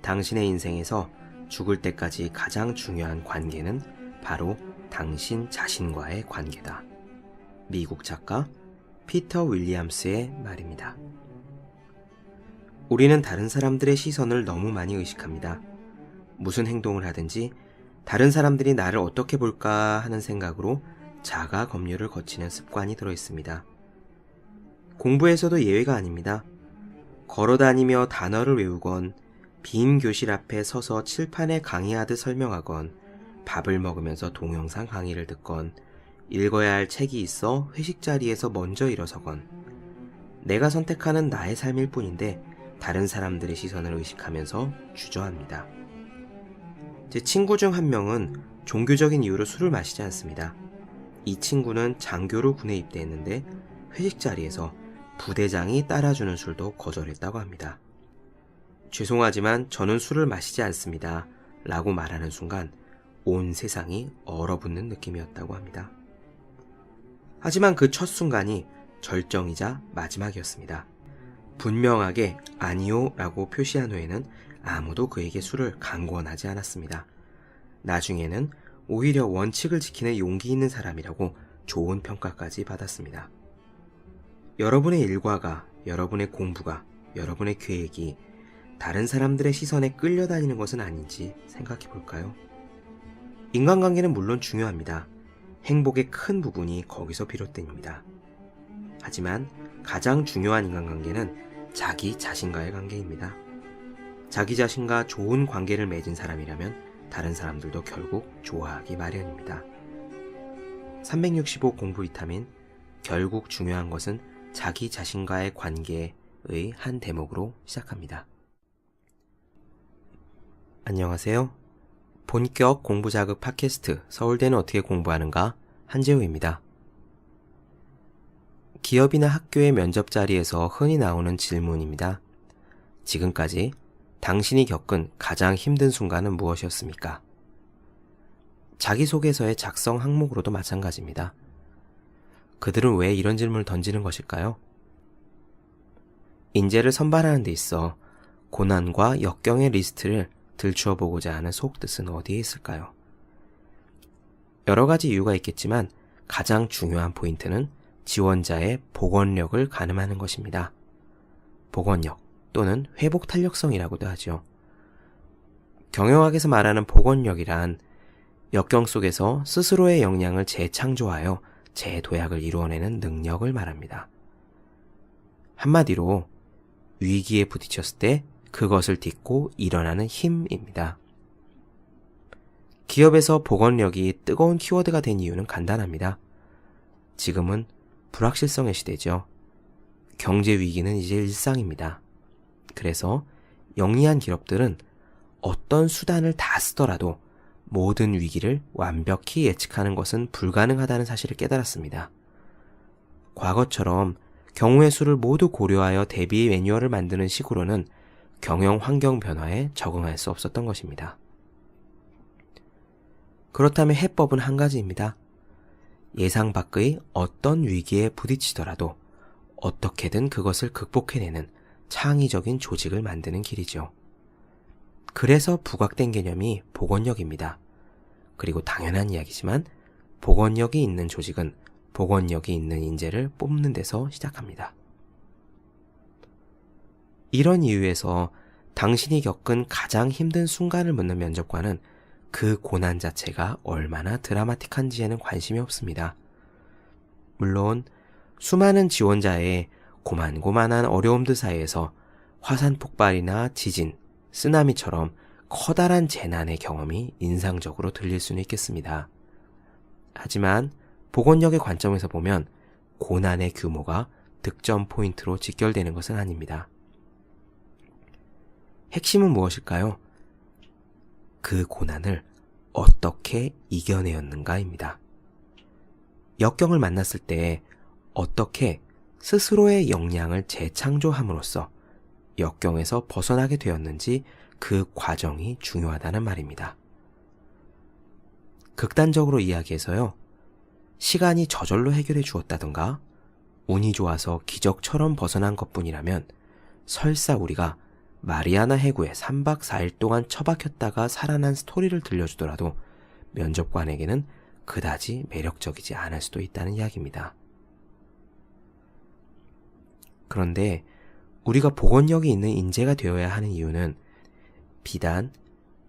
당신의 인생에서 죽을 때까지 가장 중요한 관계는 바로 당신 자신과의 관계다. 미국 작가 피터 윌리엄스의 말입니다. 우리는 다른 사람들의 시선을 너무 많이 의식합니다. 무슨 행동을 하든지 다른 사람들이 나를 어떻게 볼까 하는 생각으로 자가 검열을 거치는 습관이 들어있습니다. 공부에서도 예외가 아닙니다. 걸어다니며 단어를 외우건, 빈 교실 앞에 서서 칠판에 강의하듯 설명하건, 밥을 먹으면서 동영상 강의를 듣건, 읽어야 할 책이 있어 회식 자리에서 먼저 일어서건, 내가 선택하는 나의 삶일 뿐인데 다른 사람들의 시선을 의식하면서 주저합니다. 제 친구 중 한 명은 종교적인 이유로 술을 마시지 않습니다. 이 친구는 장교로 군에 입대했는데 회식 자리에서 부대장이 따라주는 술도 거절했다고 합니다. 죄송하지만 저는 술을 마시지 않습니다. 라고 말하는 순간 온 세상이 얼어붙는 느낌이었다고 합니다. 하지만 그 첫 순간이 절정이자 마지막이었습니다. 분명하게 아니요 라고 표시한 후에는 아무도 그에게 술을 강권하지 않았습니다. 나중에는 오히려 원칙을 지키는 용기 있는 사람이라고 좋은 평가까지 받았습니다. 여러분의 일과가, 여러분의 공부가, 여러분의 계획이 다른 사람들의 시선에 끌려다니는 것은 아닌지 생각해 볼까요? 인간관계는 물론 중요합니다. 행복의 큰 부분이 거기서 비롯됩니다. 하지만 가장 중요한 인간관계는 자기 자신과의 관계입니다. 자기 자신과 좋은 관계를 맺은 사람이라면 다른 사람들도 결국 좋아하기 마련입니다. 365 공부 비타민, 결국 중요한 것은 자기 자신과의 관계의 한 대목으로 시작합니다. 안녕하세요. 본격 공부 자극 팟캐스트 서울대는 어떻게 공부하는가 한재우입니다. 기업이나 학교의 면접 자리에서 흔히 나오는 질문입니다. 지금까지 당신이 겪은 가장 힘든 순간은 무엇이었습니까? 자기소개서의 작성 항목으로도 마찬가지입니다. 그들은 왜 이런 질문을 던지는 것일까요? 인재를 선발하는 데 있어 고난과 역경의 리스트를 들추어 보고자 하는 속뜻은 어디에 있을까요? 여러 가지 이유가 있겠지만 가장 중요한 포인트는 지원자의 복원력을 가늠하는 것입니다. 복원력 또는 회복 탄력성이라고도 하죠. 경영학에서 말하는 복원력이란 역경 속에서 스스로의 역량을 재창조하여 재도약을 이루어내는 능력을 말합니다. 한마디로 위기에 부딪혔을 때 그것을 딛고 일어나는 힘입니다. 기업에서 복원력이 뜨거운 키워드가 된 이유는 간단합니다. 지금은 불확실성의 시대죠. 경제 위기는 이제 일상입니다. 그래서 영리한 기업들은 어떤 수단을 다 쓰더라도 모든 위기를 완벽히 예측하는 것은 불가능하다는 사실을 깨달았습니다. 과거처럼 경우의 수를 모두 고려하여 대비 매뉴얼을 만드는 식으로는 경영 환경 변화에 적응할 수 없었던 것입니다. 그렇다면 해법은 한 가지입니다. 예상 밖의 어떤 위기에 부딪히더라도 어떻게든 그것을 극복해내는 창의적인 조직을 만드는 길이죠. 그래서 부각된 개념이 복원력입니다. 그리고 당연한 이야기지만 복원력이 있는 조직은 복원력이 있는 인재를 뽑는 데서 시작합니다. 이런 이유에서 당신이 겪은 가장 힘든 순간을 묻는 면접관은 그 고난 자체가 얼마나 드라마틱한지에는 관심이 없습니다. 물론 수많은 지원자의 고만고만한 어려움들 사이에서 화산 폭발이나 지진, 쓰나미처럼 커다란 재난의 경험이 인상적으로 들릴 수는 있겠습니다. 하지만 복원력의 관점에서 보면 고난의 규모가 득점 포인트로 직결되는 것은 아닙니다. 핵심은 무엇일까요? 그 고난을 어떻게 이겨내었는가입니다. 역경을 만났을 때 어떻게 스스로의 역량을 재창조함으로써 역경에서 벗어나게 되었는지 그 과정이 중요하다는 말입니다. 극단적으로 이야기해서요, 시간이 저절로 해결해 주었다던가 운이 좋아서 기적처럼 벗어난 것뿐이라면 설사 우리가 마리아나 해구에 3박 4일 동안 처박혔다가 살아난 스토리를 들려주더라도 면접관에게는 그다지 매력적이지 않을 수도 있다는 이야기입니다. 그런데 우리가 복원력이 있는 인재가 되어야 하는 이유는 비단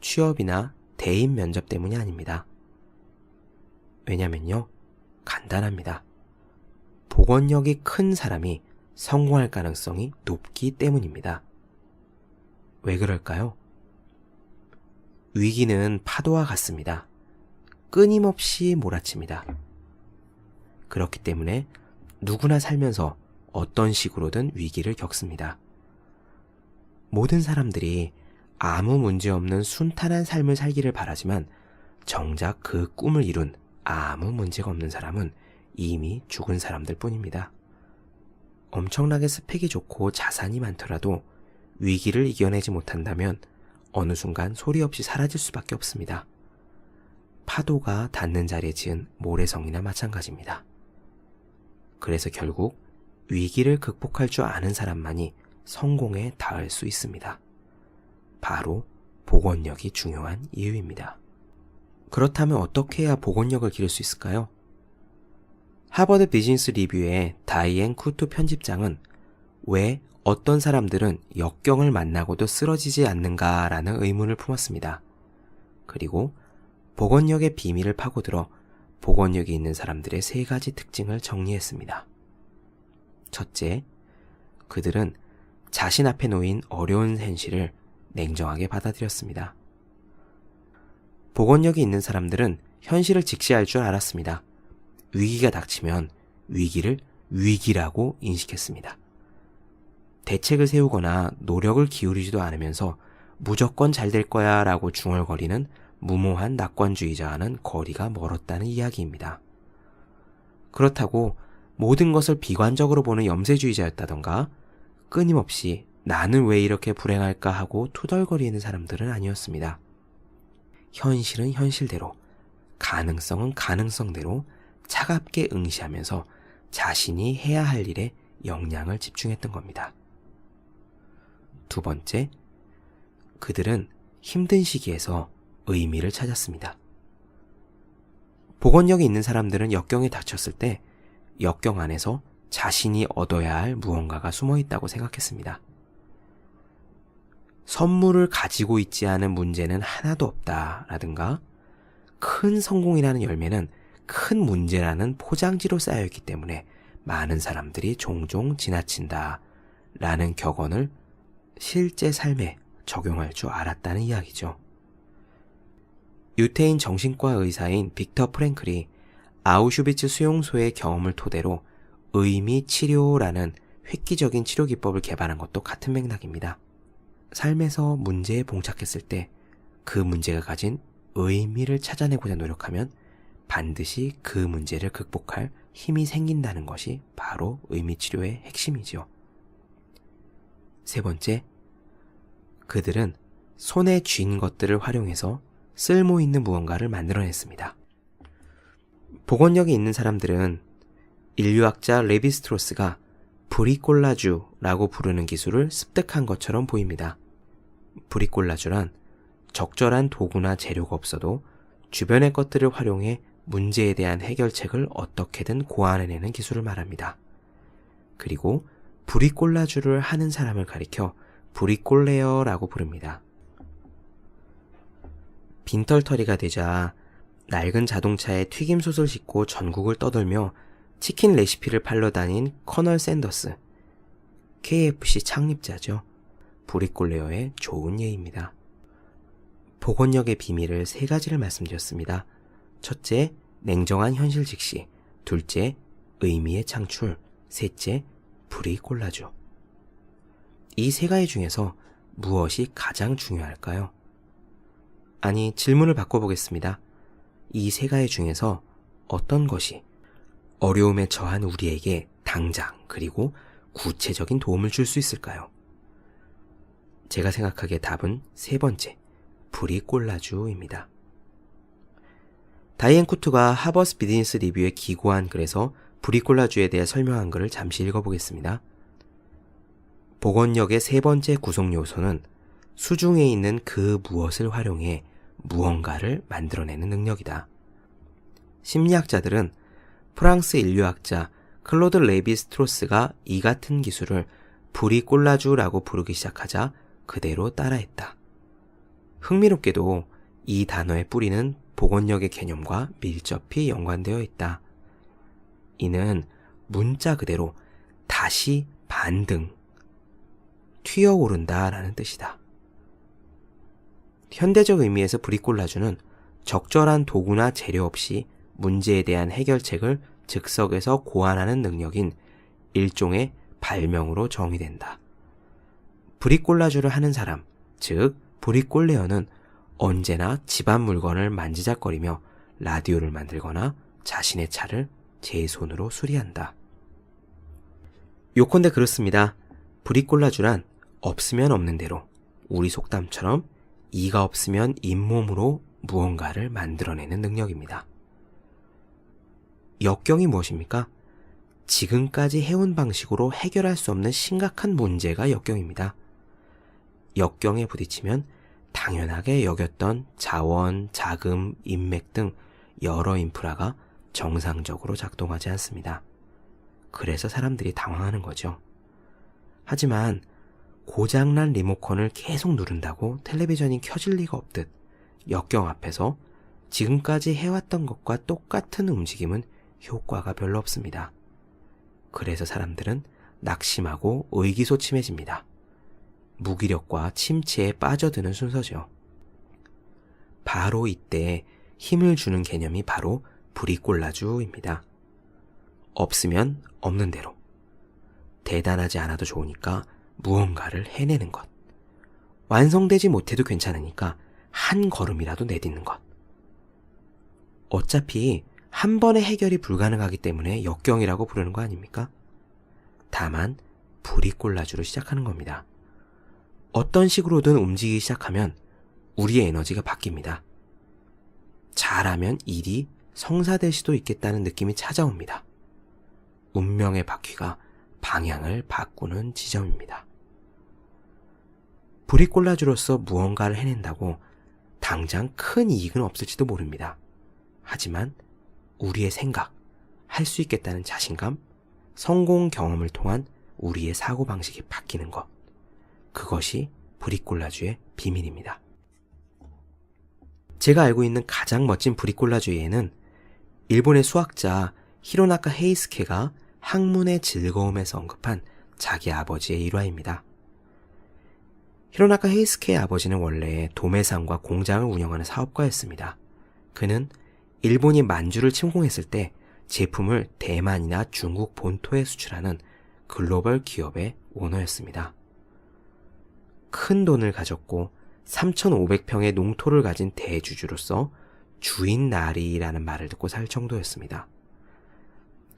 취업이나 대인 면접 때문이 아닙니다. 왜냐면요, 간단합니다. 복원력이 큰 사람이 성공할 가능성이 높기 때문입니다. 왜 그럴까요? 위기는 파도와 같습니다. 끊임없이 몰아칩니다. 그렇기 때문에 누구나 살면서 어떤 식으로든 위기를 겪습니다. 모든 사람들이 아무 문제 없는 순탄한 삶을 살기를 바라지만 정작 그 꿈을 이룬 아무 문제가 없는 사람은 이미 죽은 사람들 뿐입니다. 엄청나게 스펙이 좋고 자산이 많더라도 위기를 이겨내지 못한다면 어느 순간 소리 없이 사라질 수밖에 없습니다. 파도가 닿는 자리에 지은 모래성이나 마찬가지입니다. 그래서 결국 위기를 극복할 줄 아는 사람만이 성공에 닿을 수 있습니다. 바로 복원력이 중요한 이유입니다. 그렇다면 어떻게 해야 복원력을 기를 수 있을까요? 하버드 비즈니스 리뷰의 다이앤 쿠투 편집장은 왜 어떤 사람들은 역경을 만나고도 쓰러지지 않는가라는 의문을 품었습니다. 그리고 복원력의 비밀을 파고들어 복원력이 있는 사람들의 3가지 특징을 정리했습니다. 첫째, 그들은 자신 앞에 놓인 어려운 현실을 냉정하게 받아들였습니다. 복원력이 있는 사람들은 현실을 직시할 줄 알았습니다. 위기가 닥치면 위기를 위기라고 인식했습니다. 대책을 세우거나 노력을 기울이지도 않으면서 무조건 잘 될 거야 라고 중얼거리는 무모한 낙관주의자와는 거리가 멀었다는 이야기입니다. 그렇다고 모든 것을 비관적으로 보는 염세주의자였다던가 끊임없이 나는 왜 이렇게 불행할까 하고 투덜거리는 사람들은 아니었습니다. 현실은 현실대로, 가능성은 가능성대로 차갑게 응시하면서 자신이 해야 할 일에 역량을 집중했던 겁니다. 두 번째, 그들은 힘든 시기에서 의미를 찾았습니다. 복원력이 있는 사람들은 역경에 닥쳤을 때 역경 안에서 자신이 얻어야 할 무언가가 숨어 있다고 생각했습니다. 선물을 가지고 있지 않은 문제는 하나도 없다라든가 큰 성공이라는 열매는 큰 문제라는 포장지로 쌓여있기 때문에 많은 사람들이 종종 지나친다 라는 격언을 실제 삶에 적용할 줄 알았다는 이야기죠. 유태인 정신과 의사인 빅터 프랭클이 아우슈비츠 수용소의 경험을 토대로 의미 치료라는 획기적인 치료 기법을 개발한 것도 같은 맥락입니다. 삶에서 문제에 봉착했을 때 그 문제가 가진 의미를 찾아내고자 노력하면 반드시 그 문제를 극복할 힘이 생긴다는 것이 바로 의미치료의 핵심이죠. 세 번째, 그들은 손에 쥔 것들을 활용해서 쓸모있는 무언가를 만들어냈습니다. 복원력이 있는 사람들은 인류학자 레비스트로스가 브리콜라주라고 부르는 기술을 습득한 것처럼 보입니다. 브리콜라주란 적절한 도구나 재료가 없어도 주변의 것들을 활용해 문제에 대한 해결책을 어떻게든 고안해내는 기술을 말합니다. 그리고 브리콜라주를 하는 사람을 가리켜 브리콜레어라고 부릅니다. 빈털터리가 되자 낡은 자동차에 튀김솥을 싣고 전국을 떠돌며 치킨 레시피를 팔러 다닌 커널 샌더스, KFC 창립자죠. 브리콜레어의 좋은 예입니다. 복원력의 비밀을 3가지를 말씀드렸습니다. 첫째, 냉정한 현실 직시. 둘째, 의미의 창출. 셋째, 브리콜라주. 이 3가지 중에서 무엇이 가장 중요할까요? 아니, 질문을 바꿔보겠습니다. 이 3가지 중에서 어떤 것이 어려움에 처한 우리에게 당장 그리고 구체적인 도움을 줄 수 있을까요? 제가 생각하기에 답은 3번째, 브리콜라주입니다. 다이앤 쿠투가 하버드 비즈니스 리뷰에 기고한 글에서 브리콜라주에 대해 설명한 글을 잠시 읽어보겠습니다. 복원력의 세 번째 구성 요소는 수중에 있는 그 무엇을 활용해 무언가를 만들어내는 능력이다. 심리학자들은 프랑스 인류학자 클로드 레비 스트로스가 이 같은 기술을 브리꼴라주라고 부르기 시작하자 그대로 따라했다. 흥미롭게도 이 단어의 뿌리는 복원력의 개념과 밀접히 연관되어 있다. 이는 문자 그대로 다시 반등, 튀어오른다 라는 뜻이다. 현대적 의미에서 브리꼴라주는 적절한 도구나 재료 없이 문제에 대한 해결책을 즉석에서 고안하는 능력인 일종의 발명으로 정의된다. 브리꼴라주를 하는 사람, 즉 브리꼴레어는 언제나 집안 물건을 만지작거리며 라디오를 만들거나 자신의 차를 제 손으로 수리한다. 요컨대 그렇습니다. 브리꼴라주란 없으면 없는 대로 우리 속담처럼 이가 없으면 잇몸으로 무언가를 만들어내는 능력입니다. 역경이 무엇입니까? 지금까지 해온 방식으로 해결할 수 없는 심각한 문제가 역경입니다. 역경에 부딪히면 당연하게 여겼던 자원, 자금, 인맥 등 여러 인프라가 정상적으로 작동하지 않습니다. 그래서 사람들이 당황하는 거죠. 하지만 고장난 리모컨을 계속 누른다고 텔레비전이 켜질 리가 없듯 역경 앞에서 지금까지 해왔던 것과 똑같은 움직임은 효과가 별로 없습니다. 그래서 사람들은 낙심하고 의기소침해집니다. 무기력과 침체에 빠져드는 순서죠. 바로 이때 힘을 주는 개념이 바로 브리꼴라주입니다. 없으면 없는 대로. 대단하지 않아도 좋으니까 무언가를 해내는 것. 완성되지 못해도 괜찮으니까 한 걸음이라도 내딛는 것. 어차피 한 번의 해결이 불가능하기 때문에 역경이라고 부르는 거 아닙니까? 다만 브리꼴라주로 시작하는 겁니다. 어떤 식으로든 움직이기 시작하면 우리의 에너지가 바뀝니다. 잘하면 일이 성사될 수도 있겠다는 느낌이 찾아옵니다. 운명의 바퀴가 방향을 바꾸는 지점입니다. 브리꼴라주로서 무언가를 해낸다고 당장 큰 이익은 없을지도 모릅니다. 하지만 우리의 생각, 할 수 있겠다는 자신감, 성공 경험을 통한 우리의 사고방식이 바뀌는 것. 그것이 브리꼴라주의 비밀입니다. 제가 알고 있는 가장 멋진 브리꼴라주 예는 일본의 수학자 히로나카 헤이스케가 학문의 즐거움에서 언급한 자기 아버지의 일화입니다. 히로나카 헤이스케의 아버지는 원래 도매상과 공장을 운영하는 사업가였습니다. 그는 일본이 만주를 침공했을 때 제품을 대만이나 중국 본토에 수출하는 글로벌 기업의 오너였습니다. 큰 돈을 가졌고 3,500평의 농토를 가진 대주주로서 주인나리라는 말을 듣고 살 정도였습니다.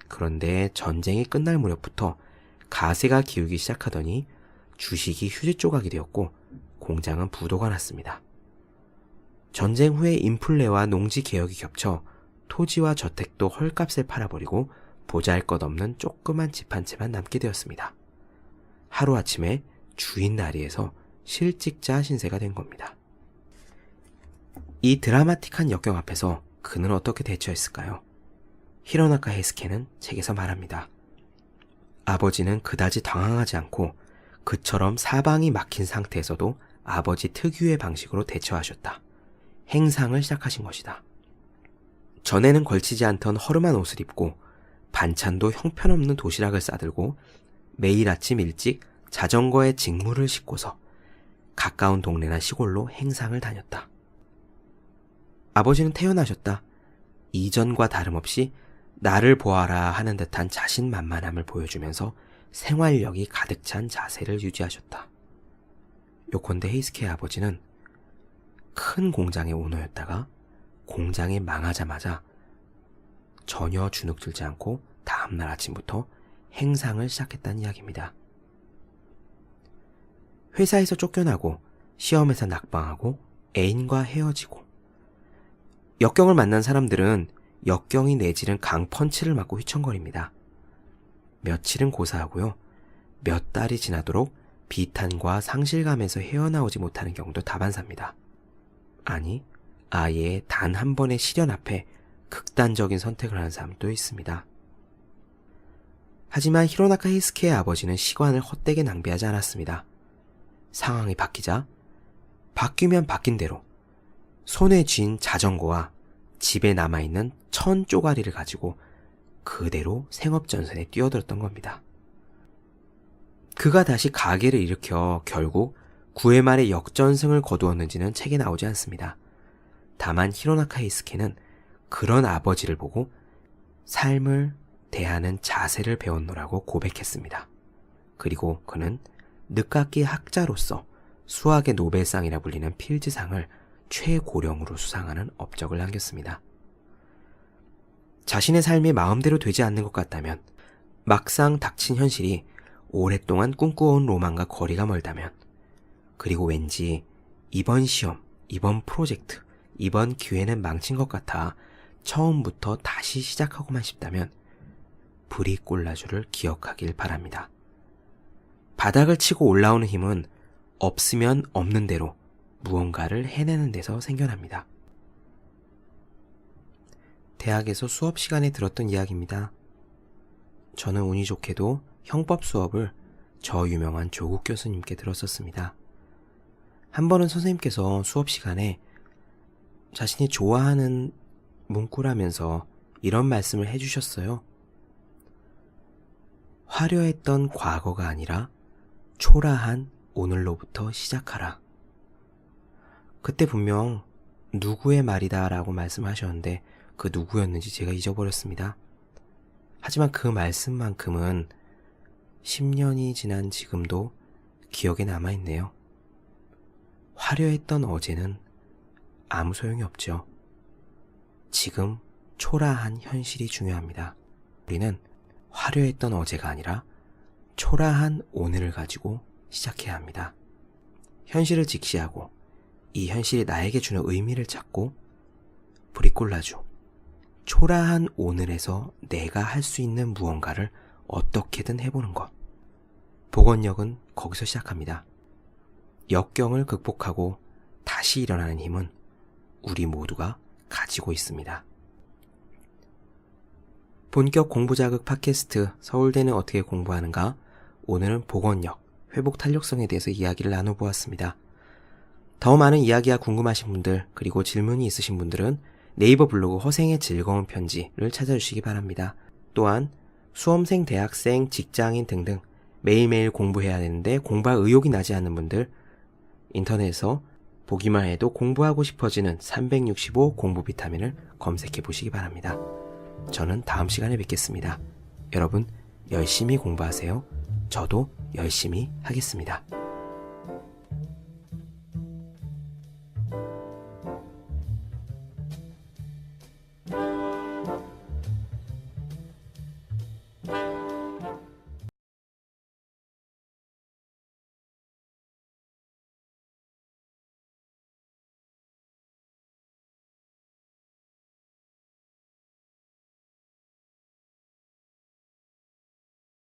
그런데 전쟁이 끝날 무렵부터 가세가 기우기 시작하더니 주식이 휴지 조각이 되었고 공장은 부도가 났습니다. 전쟁 후에 인플레와 농지 개혁이 겹쳐 토지와 저택도 헐값에 팔아버리고 보잘것없는 조그만 집 한 채만 남게 되었습니다. 하루아침에 주인나리에서 실직자 신세가 된 겁니다. 이 드라마틱한 역경 앞에서 그는 어떻게 대처했을까요? 히로나카 헤이스케는 책에서 말합니다. 아버지는 그다지 당황하지 않고 그처럼 사방이 막힌 상태에서도 아버지 특유의 방식으로 대처하셨다. 행상을 시작하신 것이다. 전에는 걸치지 않던 허름한 옷을 입고 반찬도 형편없는 도시락을 싸들고 매일 아침 일찍 자전거에 직물을 싣고서 가까운 동네나 시골로 행상을 다녔다. 아버지는 태어나셨다. 이전과 다름없이 나를 보아라 하는 듯한 자신만만함을 보여주면서 생활력이 가득 찬 자세를 유지하셨다. 요컨대 헤이스케의 아버지는 큰 공장의 오너였다가 공장이 망하자마자 전혀 주눅들지 않고 다음날 아침부터 행상을 시작했다는 이야기입니다. 회사에서 쫓겨나고 시험에서 낙방하고 애인과 헤어지고 역경을 만난 사람들은 역경이 내지른 강펀치를 맞고 휘청거립니다. 며칠은 고사하고요. 몇 달이 지나도록 비탄과 상실감에서 헤어나오지 못하는 경우도 다반사입니다. 아니, 아예 단 한 번의 시련 앞에 극단적인 선택을 하는 사람도 있습니다. 하지만 히로나카 히스케의 아버지는 시간을 헛되게 낭비하지 않았습니다. 상황이 바뀌자 바뀌면 바뀐 대로 손에 쥔 자전거와 집에 남아있는 1000쪼가리를 가지고 그대로 생업전선에 뛰어들었던 겁니다. 그가 다시 가게를 일으켜 결국 9회 말에 역전승을 거두었는지는 책에 나오지 않습니다. 다만 히로나카 히스케는 그런 아버지를 보고 삶을 대하는 자세를 배웠노라고 고백했습니다. 그리고 그는 늦깎이 학자로서 수학의 노벨상이라 불리는 필즈상을 최고령으로 수상하는 업적을 남겼습니다. 자신의 삶이 마음대로 되지 않는 것 같다면, 막상 닥친 현실이 오랫동안 꿈꿔온 로망과 거리가 멀다면, 그리고 왠지 이번 시험, 이번 프로젝트, 이번 기회는 망친 것 같아 처음부터 다시 시작하고만 싶다면 브리꼴라주를 기억하길 바랍니다. 바닥을 치고 올라오는 힘은 없으면 없는 대로 무언가를 해내는 데서 생겨납니다. 대학에서 수업 시간에 들었던 이야기입니다. 저는 운이 좋게도 형법 수업을 저 유명한 조국 교수님께 들었었습니다. 한 번은 선생님께서 수업 시간에 자신이 좋아하는 문구라면서 이런 말씀을 해주셨어요. 화려했던 과거가 아니라 초라한 오늘로부터 시작하라. 그때 분명 누구의 말이다 라고 말씀하셨는데 그 누구였는지 제가 잊어버렸습니다. 하지만 그 말씀만큼은 10년이 지난 지금도 기억에 남아있네요. 화려했던 어제는 아무 소용이 없죠. 지금 초라한 현실이 중요합니다. 우리는 화려했던 어제가 아니라 초라한 오늘을 가지고 시작해야 합니다. 현실을 직시하고 이 현실이 나에게 주는 의미를 찾고 브리꼴라주, 초라한 오늘에서 내가 할 수 있는 무언가를 어떻게든 해보는 것. 복원력은 거기서 시작합니다. 역경을 극복하고 다시 일어나는 힘은 우리 모두가 가지고 있습니다. 본격 공부자극 팟캐스트 서울대는 어떻게 공부하는가? 오늘은 복원력, 회복 탄력성에 대해서 이야기를 나눠보았습니다. 더 많은 이야기가 궁금하신 분들 그리고 질문이 있으신 분들은 네이버 블로그 허생의 즐거운 편지를 찾아주시기 바랍니다. 또한 수험생, 대학생, 직장인 등등 매일매일 공부해야 되는데 공부할 의욕이 나지 않는 분들 인터넷에서 보기만 해도 공부하고 싶어지는 365 공부 비타민을 검색해 보시기 바랍니다. 저는 다음 시간에 뵙겠습니다. 여러분 열심히 공부하세요. 저도 열심히 하겠습니다.